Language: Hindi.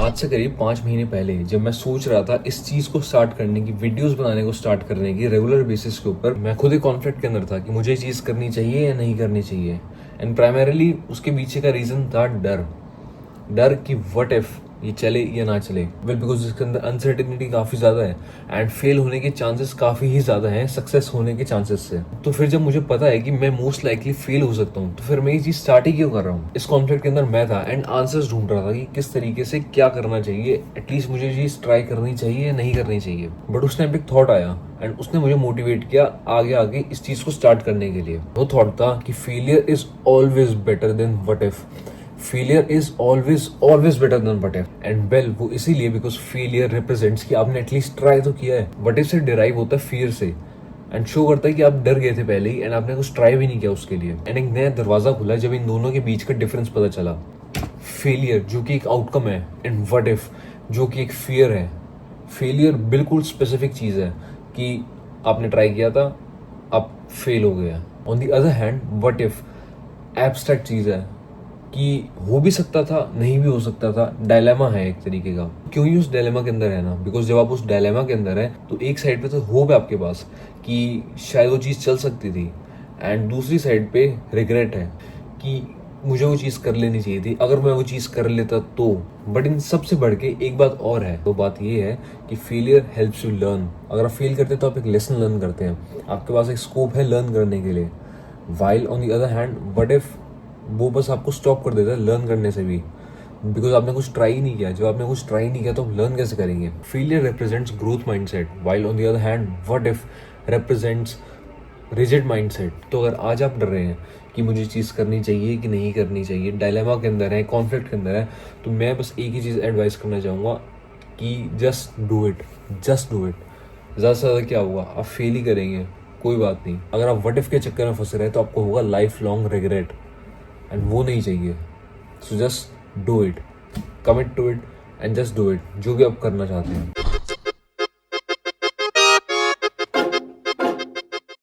आज से करीब 5 महीने पहले जब मैं सोच रहा था इस चीज को स्टार्ट करने की, वीडियोस बनाने को स्टार्ट करने की रेगुलर बेसिस के ऊपर, मैं खुद ही कॉन्फ्लिक्ट के अंदर था कि मुझे ये चीज करनी चाहिए या नहीं करनी चाहिए। एंड प्राइमरीली उसके पीछे का रीजन था डर कि व्हाट इफ ये चले या ना चले। वेल बिकॉज इसके अंदर अनसर्टेनिटी काफी ज्यादा है एंड फेल होने के चांसेस काफी ही ज्यादा हैं सक्सेस होने के चांसेस से। तो फिर जब मुझे पता है कि मैं मोस्ट लाइकली फेल हो सकता हूँ, तो फिर मैं ये चीज स्टार्ट ही क्यों कर रहा हूँ। इस कॉन्फ्लिक्ट के अंदर मैं था एंड आंसर्स ढूंढ रहा था कि किस तरीके से क्या करना चाहिए, एटलीस्ट मुझे चीज ट्राई करनी चाहिए या नहीं करनी चाहिए। बट उस टाइम पे एक थॉट आया एंड उसने मुझे मोटिवेट किया आगे इस चीज को स्टार्ट करने के लिए। वो थॉट था कि failure is always better than what if. Failure is always better than what if. And well वो इसीलिए बिकॉज फेलियर रिप्रेजेंट्स कि आपने एटलीस्ट ट्राई तो किया है। व्हाट इफ से डिराइव होता है फियर से एंड शो करता है कि आप डर गए थे पहले ही एंड आपने कुछ ट्राई भी नहीं किया उसके लिए। एंड एक नया दरवाजा खुला जब इन दोनों के बीच का डिफरेंस पता चला। फेलियर जो कि एक आउटकम है एंड व्हाट इफ जो कि एक फियर है। फेलियर बिल्कुल स्पेसिफिक चीज है कि आपने ट्राई किया था, आप फेल हो गया। On the other hand what if abstract चीज है कि हो भी सकता था, नहीं भी हो सकता था। डायलेमा है एक तरीके का। क्यों ही उस डायलेमा के अंदर है ना, बिकॉज जब आप उस डायलेमा के अंदर है तो एक साइड पे तो होप है आपके पास कि शायद वो चीज़ चल सकती थी एंड दूसरी साइड पे रिग्रेट है कि मुझे वो चीज़ कर लेनी चाहिए थी, अगर मैं वो चीज़ कर लेता तो। बट इन सबसे बढ़ के एक बात और है, वो बात ये है कि फेलियर हेल्प्स यू लर्न। अगर आप फेल करते हैं तो आप एक लेसन लर्न करते हैं, आपके पास एक स्कोप है लर्न करने के लिए। While on the other hand what if वो बस आपको स्टॉप कर देता है लर्न करने से भी, बिकॉज आपने कुछ ट्राई ही नहीं किया। जब आपने कुछ ट्राई नहीं किया तो आप लर्न कैसे करेंगे। Failure represents growth mindset, while on the other hand what if represents rigid mindset. तो अगर आज आप डर रहे हैं कि मुझे चीज़ करनी चाहिए कि नहीं करनी चाहिए, डायलेमा के अंदर है, कॉन्फ्लिक्ट के अंदर है, तो मैं बस एक ही चीज़ एडवाइस करना चाहूँगा कि जस्ट डू इट। ज़्यादा से ज़्यादा क्या होगा, आप फेल ही करेंगे, कोई बात नहीं। अगर आप व्हाट इफ के चक्कर में फंसे रहे तो आपको होगा लाइफ लॉन्ग रिग्रेट एंड वो नहीं चाहिए। So just do it, commit to it and just do it, जो भी आप करना चाहते हैं।